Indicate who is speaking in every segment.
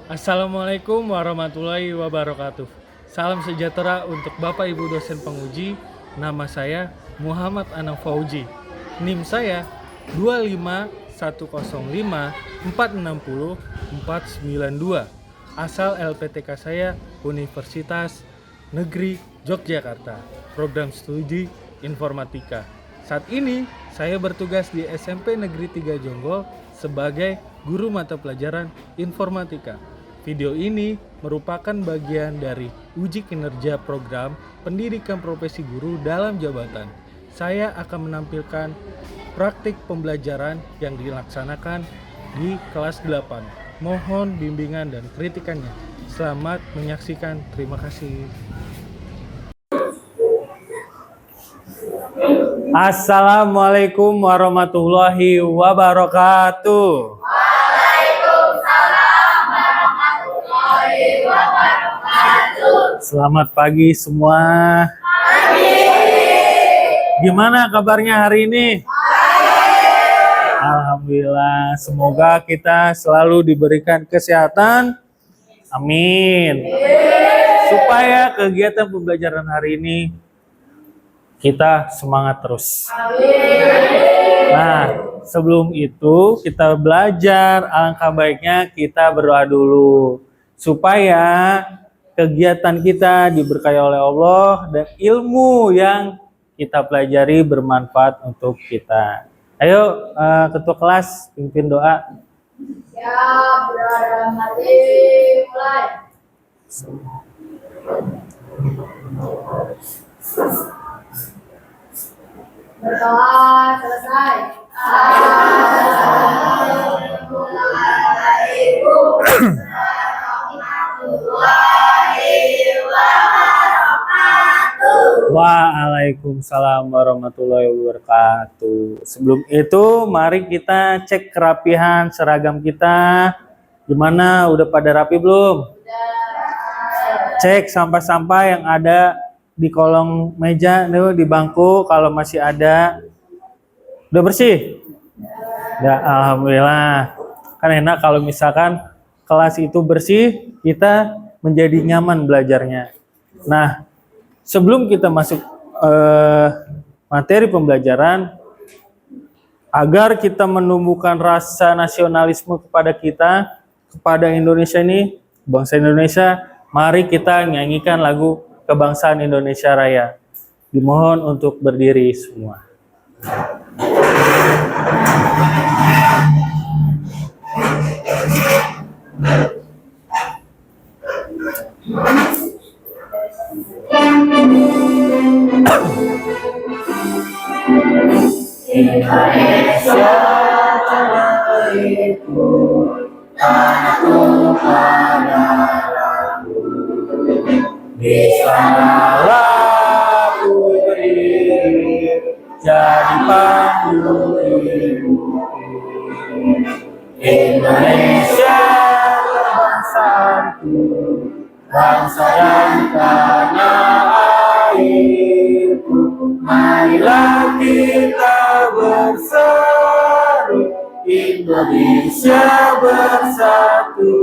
Speaker 1: Assalamualaikum warahmatullahi wabarakatuh. Salam sejahtera untuk Bapak Ibu dosen penguji. Nama saya Muhammad Anang Fauji. NIM saya 25105460492. Asal LPTK saya Universitas Negeri Yogyakarta. Program studi Informatika. Saat ini saya bertugas di SMP Negeri 3 Jonggol sebagai guru mata pelajaran Informatika. Video ini merupakan bagian dari uji kinerja program pendidikan profesi guru dalam jabatan. Saya akan menampilkan praktik pembelajaran yang dilaksanakan di kelas 8. Mohon bimbingan dan kritikannya. Selamat menyaksikan. Terima kasih. Assalamualaikum warahmatullahi wabarakatuh. Selamat pagi semua. Gimana kabarnya hari ini? Alhamdulillah, semoga kita selalu diberikan kesehatan. Amin. Supaya kegiatan pembelajaran hari ini kita semangat terus. Nah, sebelum itu kita belajar, alangkah baiknya kita berdoa dulu supaya kegiatan kita diberkahi oleh Allah dan ilmu yang kita pelajari bermanfaat untuk kita. Ayo ketua kelas pimpin doa.
Speaker 2: Ya, berhati mulai. Berdoa selesai. Assalamualaikum
Speaker 1: Waalaikumsalam warahmatullahi wabarakatuh. Sebelum itu, mari kita cek kerapihan seragam kita. Gimana? Udah pada rapi belum? Cek sampah-sampah yang ada di kolong meja, di bangku kalau masih ada. Udah bersih? Ya, alhamdulillah. Kan enak kalau misalkan kelas itu bersih, kita menjadi nyaman belajarnya. Nah, sebelum kita masuk materi pembelajaran, agar kita menumbuhkan rasa nasionalisme kepada Indonesia ini, bangsa Indonesia, mari kita nyanyikan lagu Kebangsaan Indonesia Raya. Dimohon untuk berdiri semua. Indonesia tanah airku, tanah tumpah darahku. Di sanalah ku berdiri, jadi pandu hidupku. Indonesia bangsaku, bangsa dan tanah airku. Marilah kita bersatu, Indonesia bersatu.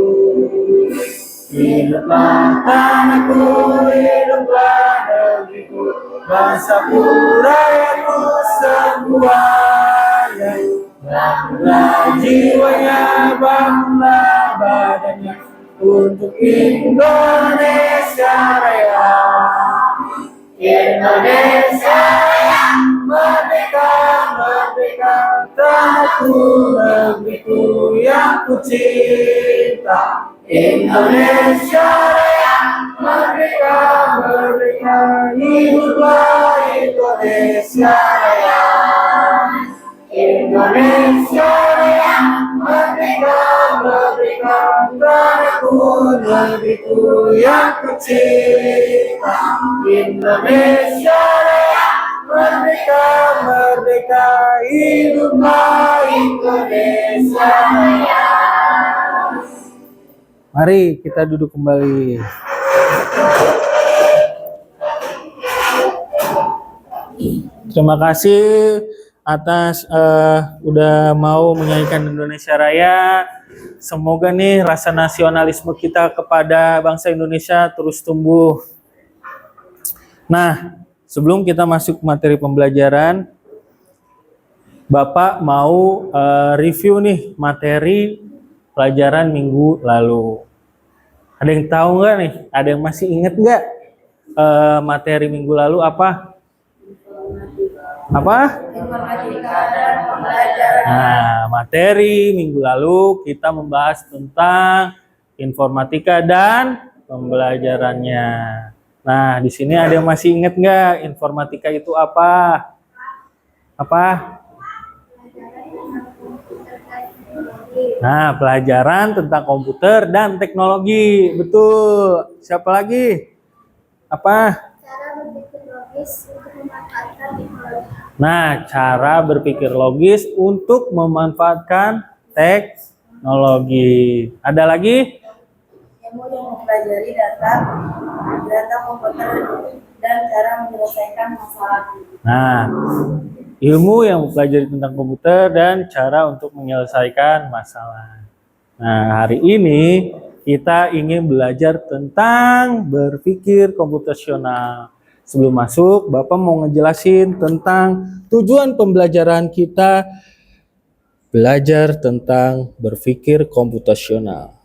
Speaker 1: Hiduplah tanahku, hiduplah negeriku, bangsaku, rakyatku semuanya. Bangunlah jiwanya, bangunlah badannya, untuk Indonesia Raya. Indonesia Raya, merdeka, merdeka, tanahku, negeriku yang ku cinta. Indonesia Raya, merdeka, merdeka, hiduplah Indonesia Raya. Indonesia Raya, merdeka, merdeka, tanahku, negeriku yang ku cinta. Indonesia Raya, merdeka, merdeka, hiduplah Indonesia Raya. Mari kita duduk kembali. Terima kasih atas udah mau menyanyikan Indonesia Raya. Semoga nih rasa nasionalisme kita kepada bangsa Indonesia terus tumbuh. Nah, sebelum kita masuk ke materi pembelajaran, Bapak mau review nih materi pelajaran minggu lalu. Ada yang tahu nggak nih? Ada yang masih ingat nggak materi minggu lalu apa? Apa?
Speaker 2: Informatika dan pembelajaran.
Speaker 1: Nah, materi minggu lalu kita membahas tentang informatika dan pembelajarannya. Nah, di sini ada yang masih ingat nggak informatika itu apa? Apa? Nah, pelajaran tentang komputer dan teknologi. Betul. Siapa lagi? Apa?
Speaker 2: Cara berpikir logis untuk memanfaatkan teknologi.
Speaker 1: Nah, cara berpikir logis untuk memanfaatkan teknologi. Ada lagi?
Speaker 2: Ilmu yang mempelajari data komputer dan cara menyelesaikan masalah.
Speaker 1: Nah, ilmu yang mempelajari tentang komputer dan cara untuk menyelesaikan masalah. Nah, hari ini kita ingin belajar tentang berpikir komputasional. Sebelum masuk, Bapak mau ngejelasin tentang tujuan pembelajaran kita belajar tentang berpikir komputasional.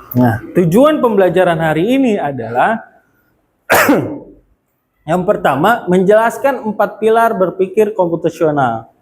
Speaker 1: Nah, tujuan pembelajaran hari ini adalah yang pertama, menjelaskan 4 pilar berpikir komputasional.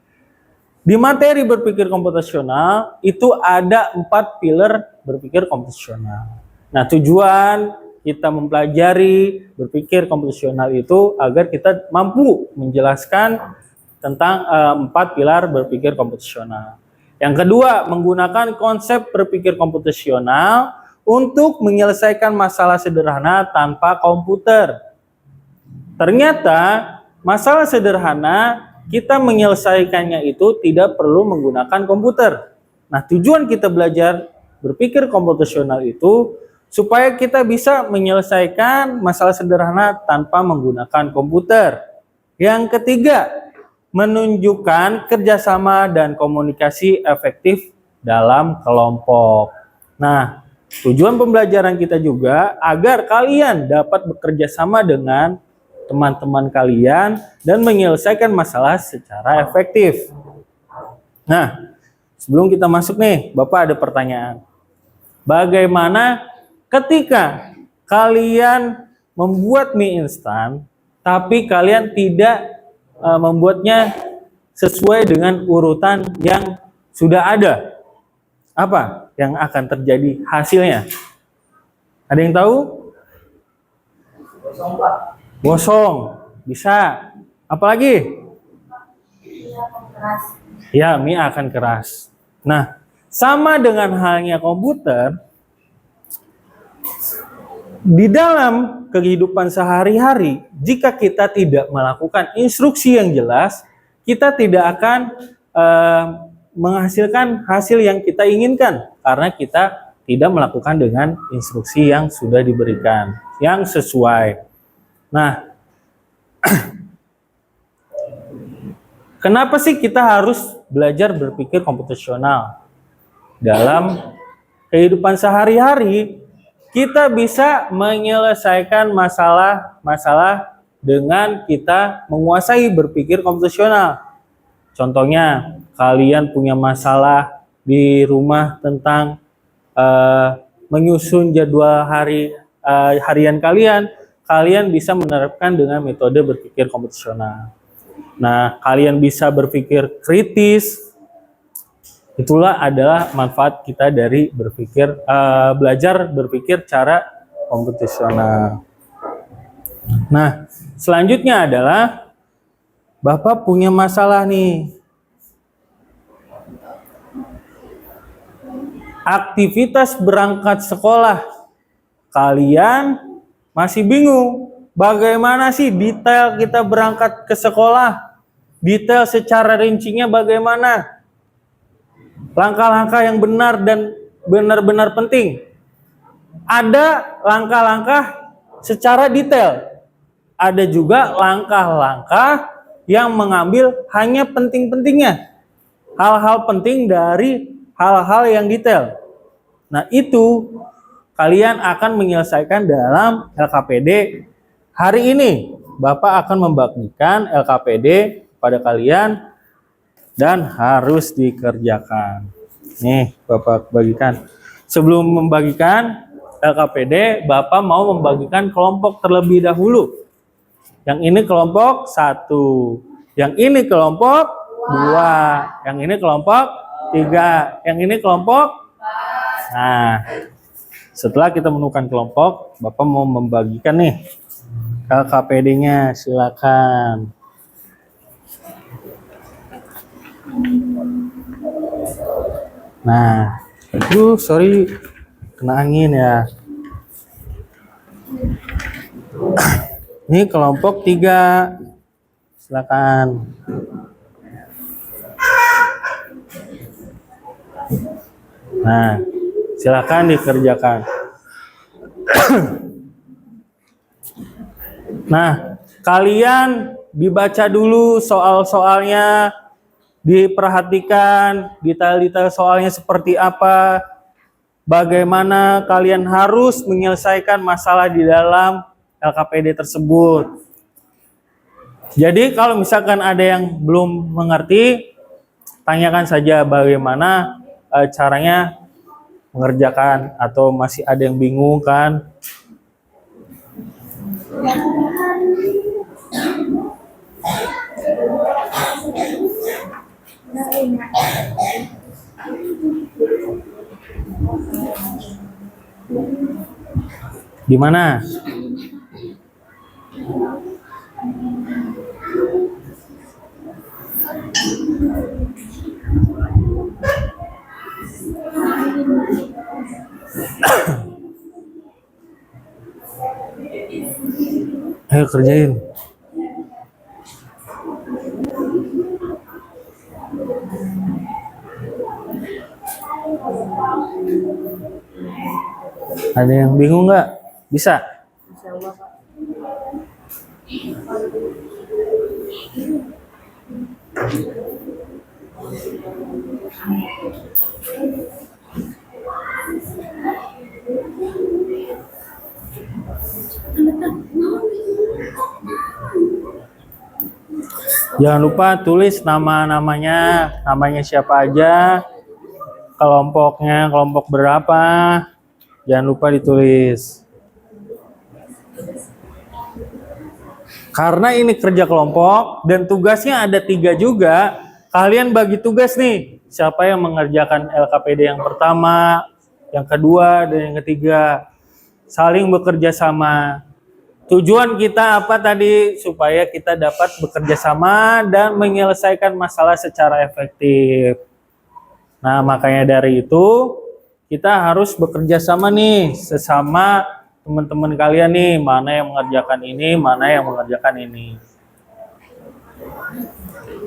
Speaker 1: Di materi berpikir komputasional itu ada 4 pilar berpikir komputasional. Nah, tujuan kita mempelajari berpikir komputasional itu agar kita mampu menjelaskan tentang 4 pilar berpikir komputasional. Yang kedua, menggunakan konsep berpikir komputasional untuk menyelesaikan masalah sederhana tanpa komputer. Ternyata masalah sederhana kita menyelesaikannya itu tidak perlu menggunakan komputer. Nah, tujuan kita belajar berpikir komputasional itu supaya kita bisa menyelesaikan masalah sederhana tanpa menggunakan komputer. Yang ketiga, menunjukkan kerjasama dan komunikasi efektif dalam kelompok. Nah, tujuan pembelajaran kita juga agar kalian dapat bekerja sama dengan teman-teman kalian dan menyelesaikan masalah secara efektif. Nah, sebelum kita masuk nih, Bapak ada pertanyaan. Bagaimana ketika kalian membuat mie instan, tapi kalian tidak membuatnya sesuai dengan urutan yang sudah ada? Apa yang akan terjadi hasilnya? Ada yang tahu? Gosong, bisa. Apalagi? Ya, mie akan keras. Nah, sama dengan halnya komputer, di dalam kehidupan sehari-hari, jika kita tidak melakukan instruksi yang jelas, kita tidak akan menghasilkan hasil yang kita inginkan, karena kita tidak melakukan dengan instruksi yang sudah diberikan, yang sesuai. Nah, kenapa sih kita harus belajar berpikir komputasional? Dalam kehidupan sehari-hari, kita bisa menyelesaikan masalah-masalah dengan kita menguasai berpikir komputasional. Contohnya, kalian punya masalah di rumah tentang menyusun jadwal harian kalian. Kalian bisa menerapkan dengan metode berpikir komputasional. Nah, kalian bisa berpikir kritis. Itulah adalah manfaat kita dari belajar berpikir cara komputasional. Nah, selanjutnya adalah Bapak punya masalah nih. Aktivitas berangkat sekolah. Kalian masih bingung, bagaimana sih detail kita berangkat ke sekolah? Detail secara rincinya bagaimana? Langkah-langkah yang benar dan benar-benar penting. Ada langkah-langkah secara detail. Ada juga langkah-langkah yang mengambil hanya penting-pentingnya. Hal-hal penting dari hal-hal yang detail. Nah, itu kalian akan menyelesaikan dalam LKPD hari ini. Bapak akan membagikan LKPD pada kalian dan harus dikerjakan. Nih, Bapak bagikan. Sebelum membagikan LKPD, Bapak mau membagikan kelompok terlebih dahulu. Yang ini kelompok 1, yang ini kelompok 2, yang ini kelompok 3, yang ini kelompok. Nah, setelah kita menemukan kelompok, Bapak mau membagikan nih LKPD-nya, silakan. Nah, sorry, kena angin ya. Ini kelompok 3, silakan. Nah, silakan dikerjakan. Nah, kalian dibaca dulu soal-soalnya, diperhatikan detail-detail soalnya seperti apa, bagaimana kalian harus menyelesaikan masalah di dalam LKPD tersebut. Jadi kalau misalkan ada yang belum mengerti, tanyakan saja bagaimana caranya mengerjakan, atau masih ada yang bingung kan? Gimana? Ayo kerjain. Ada yang bingung nggak? Bisa? Jangan lupa tulis namanya siapa aja, kelompoknya, kelompok berapa. Jangan lupa ditulis. Karena ini kerja kelompok dan tugasnya ada 3 juga, kalian bagi tugas nih. Siapa yang mengerjakan LKPD yang pertama, yang kedua, dan yang ketiga. Saling bekerja sama. Tujuan kita apa tadi? Supaya kita dapat bekerja sama dan menyelesaikan masalah secara efektif. Nah, makanya dari itu kita harus bekerja sama nih, sesama teman-teman kalian nih, mana yang mengerjakan ini, mana yang mengerjakan ini.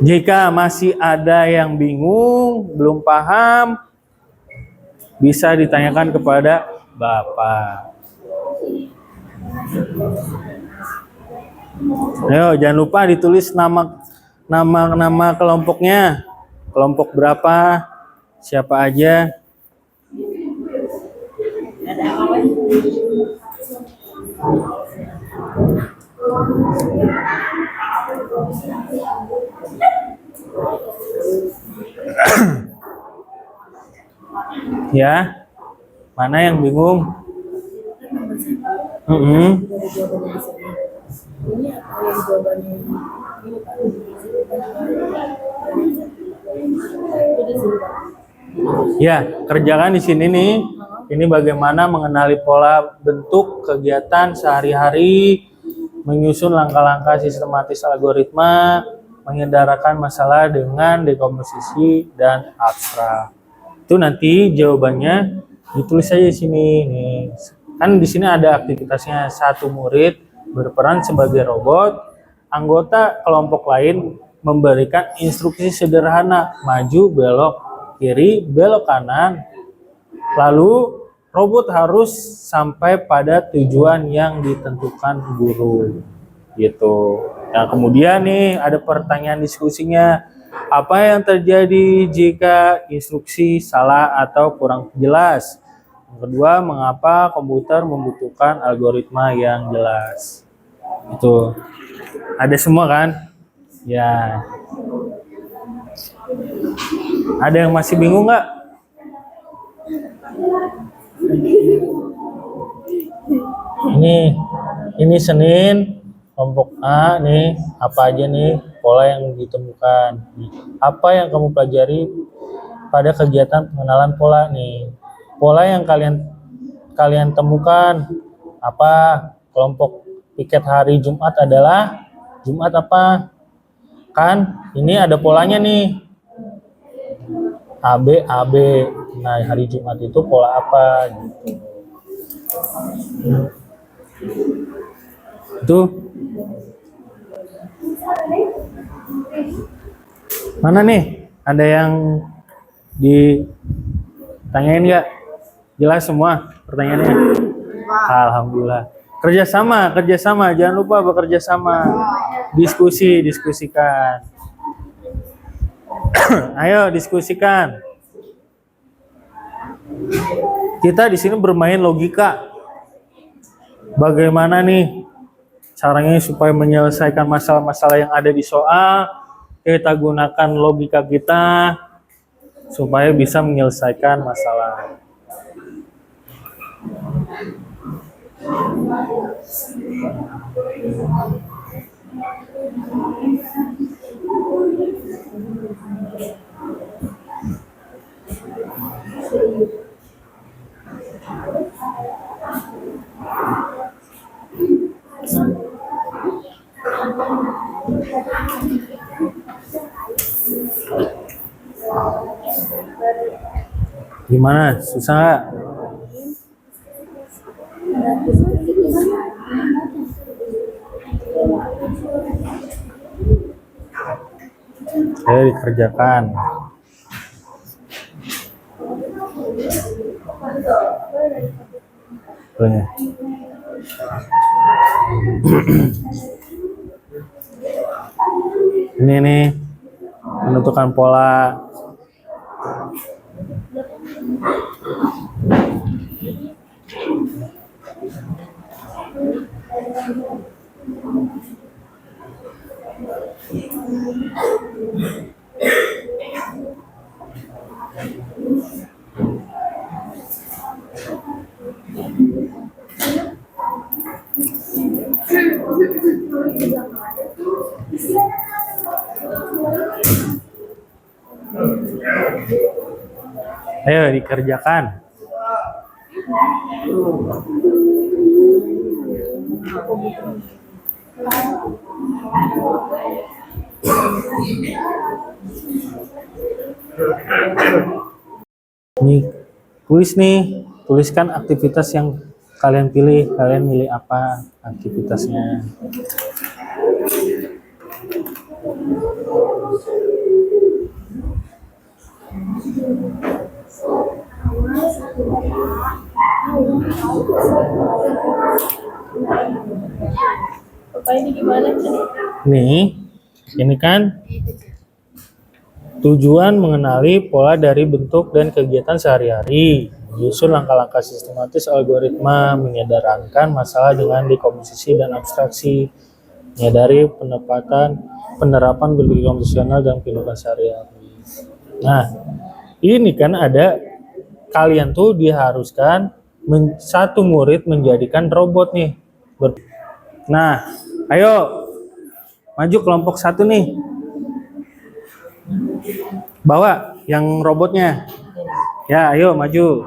Speaker 1: Jika masih ada yang bingung, belum paham, bisa ditanyakan kepada Bapak. Ayo, jangan lupa ditulis nama kelompoknya. Kelompok berapa? Siapa aja? Ya, mana yang bingung? Ya, kerjakan di sini nih. Ini bagaimana mengenali pola bentuk kegiatan sehari-hari, menyusun langkah-langkah sistematis algoritma, mengendarakan masalah dengan dekomposisi dan abstrak. Itu nanti jawabannya ditulis saja di sini nih. Kan di sini ada aktivitasnya, 1 murid berperan sebagai robot, anggota kelompok lain memberikan instruksi sederhana, maju, belok kiri, belok kanan. Lalu robot harus sampai pada tujuan yang ditentukan guru. Gitu. Nah, kemudian nih ada pertanyaan diskusinya. Apa yang terjadi jika instruksi salah atau kurang jelas? Yang kedua, mengapa komputer membutuhkan algoritma yang jelas? Itu ada semua kan? Ya. Ada yang masih bingung nggak? Ini Senin, kelompok A nih, apa aja nih pola yang ditemukan? Apa yang kamu pelajari pada kegiatan pengenalan pola nih? Pola yang kalian temukan apa? Kelompok piket hari Jumat adalah Jumat apa? Kan ini ada polanya nih. AB AB. Nah, hari Jumat itu pola apa gitu. Itu mana nih? Ada yang ditanyain nggak? Jelas semua pertanyaannya? Alhamdulillah. Kerjasama. Jangan lupa bekerja sama. Diskusikan. Ayo diskusikan. Kita di sini bermain logika. Bagaimana nih caranya supaya menyelesaikan masalah-masalah yang ada di soal? Kita gunakan logika kita supaya bisa menyelesaikan masalah. Gimana? Susah nggak? Ayo dikerjakan. Boleh. Ini nih menentukan pola. Ayo dikerjakan. Ini tulis nih, tuliskan aktivitas yang kalian pilih. Kalian milih apa aktivitasnya?
Speaker 2: Bapak ini gimana sih?
Speaker 1: Nih, ini kan tujuan mengenali pola dari bentuk dan kegiatan sehari-hari, menyusun langkah-langkah sistematis algoritma, menyadarkan masalah dengan dekomposisi dan abstraksi, menyadari penerapan berpikir komputasional dalam kehidupan sehari-hari. Nah, ini kan ada kalian tuh diharuskan satu murid menjadikan robot nih. Nah, ayo maju kelompok 1 nih. Bawa yang robotnya. Ya, ayo maju.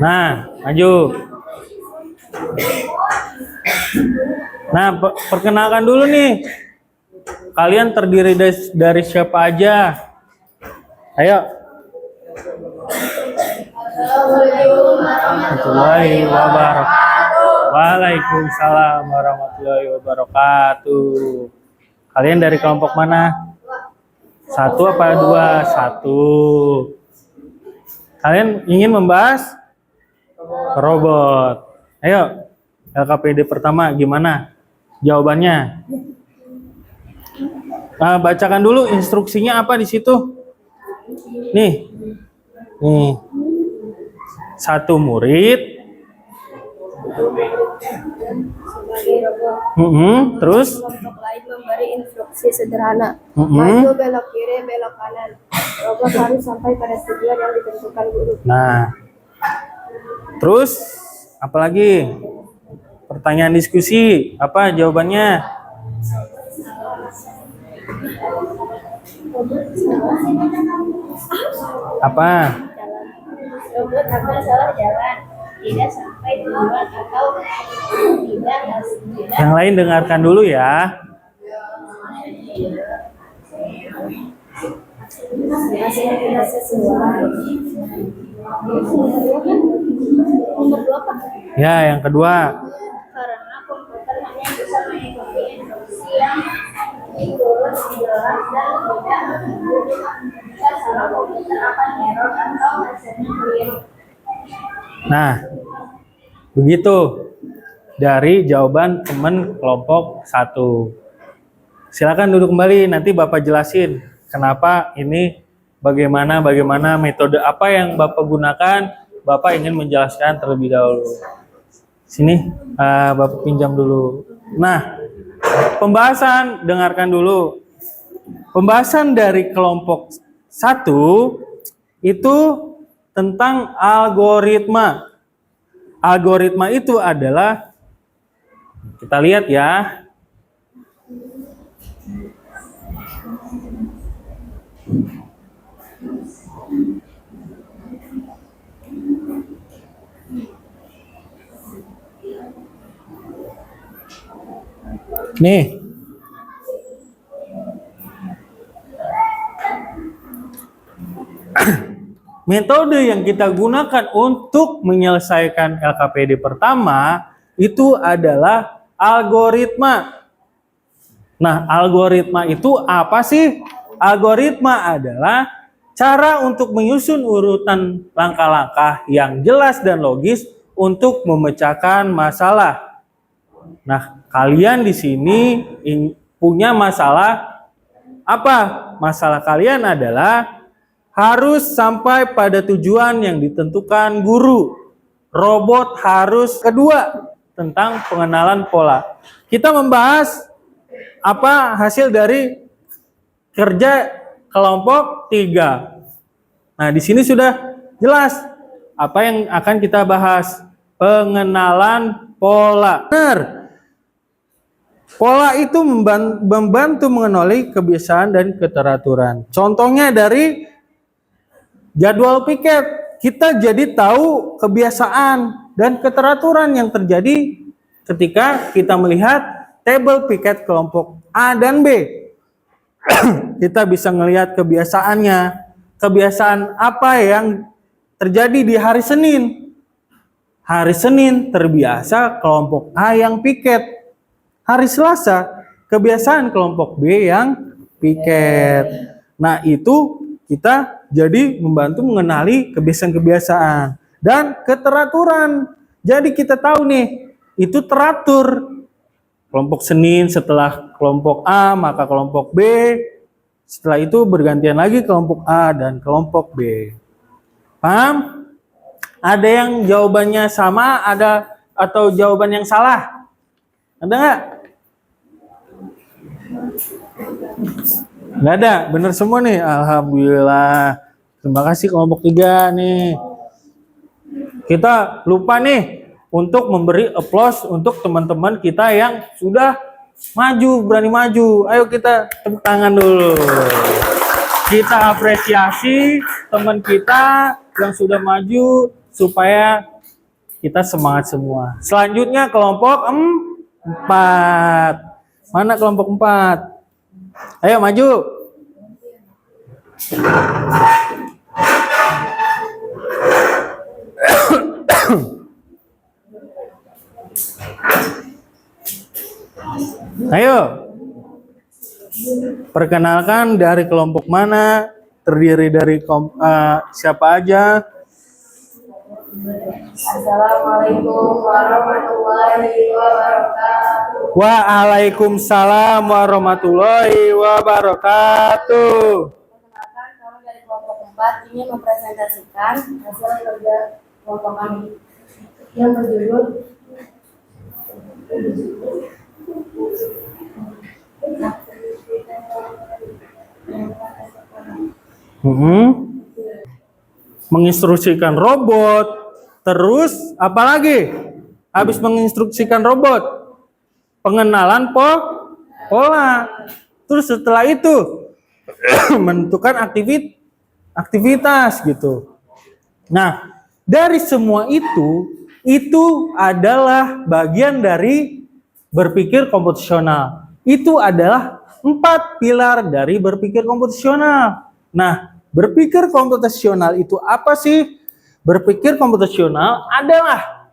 Speaker 1: Nah, maju. Nah, perkenalkan dulu nih. Kalian terdiri dari siapa aja? Ayo. Warahmatullahi wabarakatuh. Waalaikumsalam warahmatullahi wabarakatuh. Kalian dari kelompok mana? 1 apa 2? 1. Kalian ingin membahas robot. Ayo, LKPD pertama gimana jawabannya? Bacakan dulu instruksinya apa di situ. Nih, satu murid.
Speaker 2: Sebagai robot.
Speaker 1: Terus
Speaker 2: Kelompok lain memberi instruksi sederhana. Maju, belok kiri, belok kanan. Robot harus sampai pada tujuan yang ditentukan guru.
Speaker 1: Nah, terus apalagi? Pertanyaan diskusi, apa jawabannya? Apa?
Speaker 2: Robot akan salah jalan, tidak sampai tujuan atau tidak.
Speaker 1: Yang lain dengarkan dulu ya.
Speaker 2: Hasilnya tidak sesuai. Nomor 2 apa?
Speaker 1: Ya, yang kedua.
Speaker 2: Karena komputer hanya bisa mengikuti instruksi yang turut jelas dan tidak jika salah komputer akan error atau hasilnya keliru.
Speaker 1: Nah, begitu dari jawaban teman kelompok 1. Silakan duduk kembali, nanti Bapak jelasin kenapa ini, bagaimana metode apa yang Bapak gunakan. Bapak ingin menjelaskan terlebih dahulu. Sini, Bapak pinjam dulu. Nah, pembahasan, dengarkan dulu. Pembahasan dari kelompok 1 itu tentang algoritma. Algoritma itu adalah, kita lihat ya. Nih. Metode yang kita gunakan untuk menyelesaikan LKPD pertama itu adalah algoritma. Nah, algoritma itu apa sih? Algoritma adalah cara untuk menyusun urutan langkah-langkah yang jelas dan logis untuk memecahkan masalah. Nah, kalian di sini punya masalah apa? Masalah kalian adalah harus sampai pada tujuan yang ditentukan guru. Robot harus kedua tentang pengenalan pola. Kita membahas apa hasil dari kerja kelompok 3. Nah, di sini sudah jelas apa yang akan kita bahas. Pengenalan pola. Benar. Pola itu membantu mengenali kebiasaan dan keteraturan. Contohnya dari jadwal piket, kita jadi tahu kebiasaan dan keteraturan yang terjadi ketika kita melihat tabel piket kelompok A dan B. Kita bisa melihat kebiasaannya, kebiasaan apa yang terjadi di hari Senin. Hari Senin terbiasa kelompok A yang piket. Hari Selasa kebiasaan kelompok B yang piket. Nah, itu kita jadi membantu mengenali kebiasaan-kebiasaan dan keteraturan. Jadi kita tahu nih, itu teratur. Kelompok Senin setelah kelompok A, maka kelompok B. Setelah itu bergantian lagi kelompok A dan kelompok B. Paham? Ada yang jawabannya sama, ada atau jawaban yang salah? Ada nggak? Nggak ada, bener semua nih. Alhamdulillah. Terima kasih kelompok 3 nih. Kita lupa nih untuk memberi applause untuk teman-teman kita yang sudah maju, berani maju. Ayo kita tepuk tangan dulu. Kita apresiasi teman kita yang sudah maju supaya kita semangat semua. Selanjutnya kelompok 4. Mana kelompok 4? Ayo maju. Ayo. Perkenalkan dari kelompok mana, terdiri dari siapa aja.
Speaker 2: Assalamualaikum warahmatullahi wabarakatuh.
Speaker 1: Waalaikumsalam warahmatullahi wabarakatuh.
Speaker 2: Perkenalkan, kami dari kelompok 4 ingin mempresentasikan hasil kerja kelompok kami yang berjudul
Speaker 1: Menginstruksikan robot, terus apalagi? Habis menginstruksikan robot, pengenalan pola. Terus setelah itu menentukan aktivitas gitu. Nah, dari semua itu adalah bagian dari berpikir komputasional. Itu adalah 4 pilar dari berpikir komputasional. Nah, berpikir komputasional itu apa sih? Berpikir komputasional adalah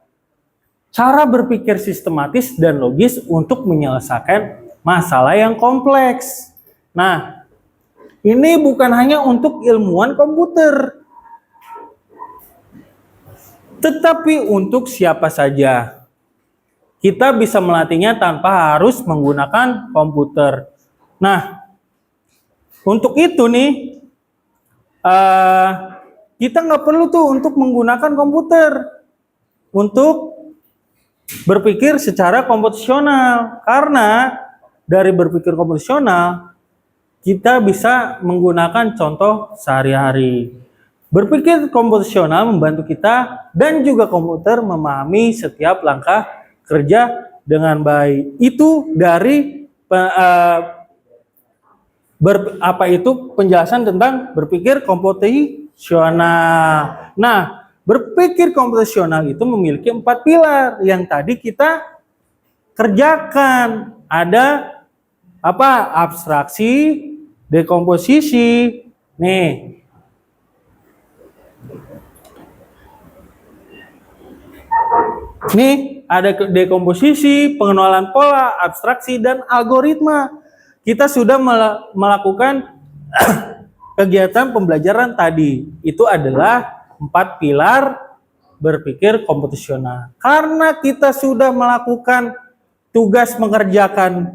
Speaker 1: cara berpikir sistematis dan logis untuk menyelesaikan masalah yang kompleks. Nah, ini bukan hanya untuk ilmuwan komputer, tetapi untuk siapa saja. Kita bisa melatihnya tanpa harus menggunakan komputer. Nah, untuk itu nih, kita nggak perlu tuh untuk menggunakan komputer untuk berpikir secara komputasional, karena dari berpikir komputasional kita bisa menggunakan contoh sehari-hari. Berpikir komputasional membantu kita dan juga komputer memahami setiap langkah kerja dengan baik. Itu dari penjelasan tentang berpikir komputasional. Nah, berpikir komputasional itu memiliki 4 pilar yang tadi kita kerjakan. Ada apa? Abstraksi, dekomposisi. Nih. Nih, ada dekomposisi, pengenalan pola, abstraksi, dan algoritma. Kita sudah melakukan kegiatan pembelajaran tadi. Itu adalah 4 pilar berpikir komputasional. Karena kita sudah melakukan tugas mengerjakan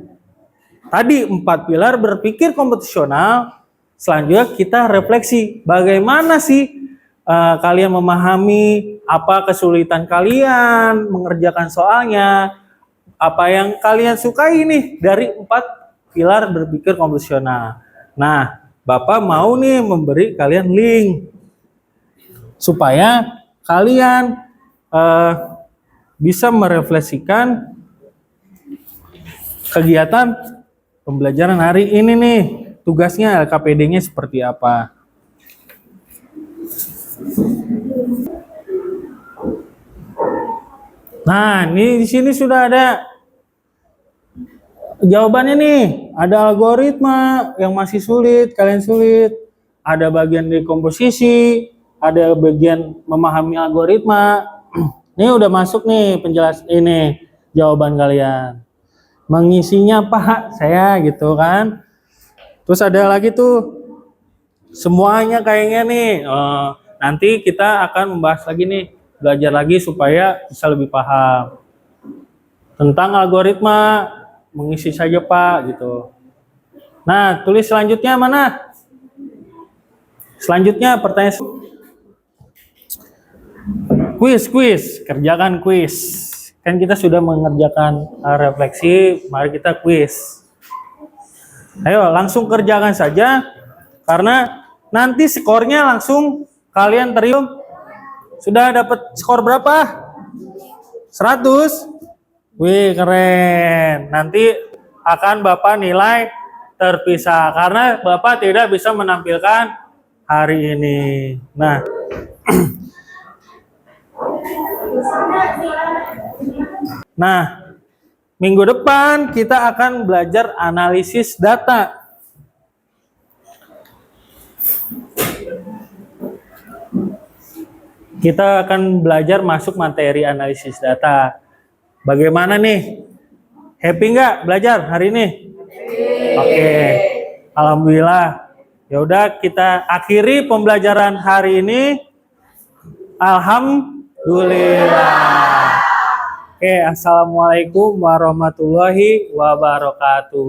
Speaker 1: tadi 4 pilar berpikir komputasional, selanjutnya kita refleksi. Bagaimana sih kalian memahami apa kesulitan kalian mengerjakan soalnya, apa yang kalian sukai nih dari 4 pilar berpikir komputasional. Nah, Bapak mau nih memberi kalian link supaya kalian bisa merefleksikan kegiatan pembelajaran hari ini nih. Tugasnya LKPD-nya seperti apa? Nah, ini di sini sudah ada jawabannya nih. Ada algoritma yang masih sulit, kalian sulit. Ada bagian dekomposisi, ada bagian memahami algoritma. Ini udah masuk nih ini jawaban kalian. Mengisinya Pak, saya gitu kan. Terus ada lagi tuh semuanya kayaknya nih. Nanti kita akan membahas lagi nih, belajar lagi supaya bisa lebih paham tentang algoritma. Mengisi saja Pak gitu. Nah, tulis selanjutnya mana? Selanjutnya pertanyaan kuis, kerjakan kuis. Kan kita sudah mengerjakan refleksi, mari kita kuis. Ayo langsung kerjakan saja, karena nanti skornya langsung kalian terima. Sudah dapat skor berapa? 100? Wih, keren. Nanti akan Bapak nilai terpisah karena Bapak tidak bisa menampilkan hari ini. Nah, minggu depan kita akan belajar analisis data. Kita akan belajar masuk materi analisis data. Bagaimana nih? Happy nggak belajar hari ini? Oke. Alhamdulillah. Ya udah kita akhiri pembelajaran hari ini. Alhamdulillah. Oke, assalamualaikum warahmatullahi wabarakatuh.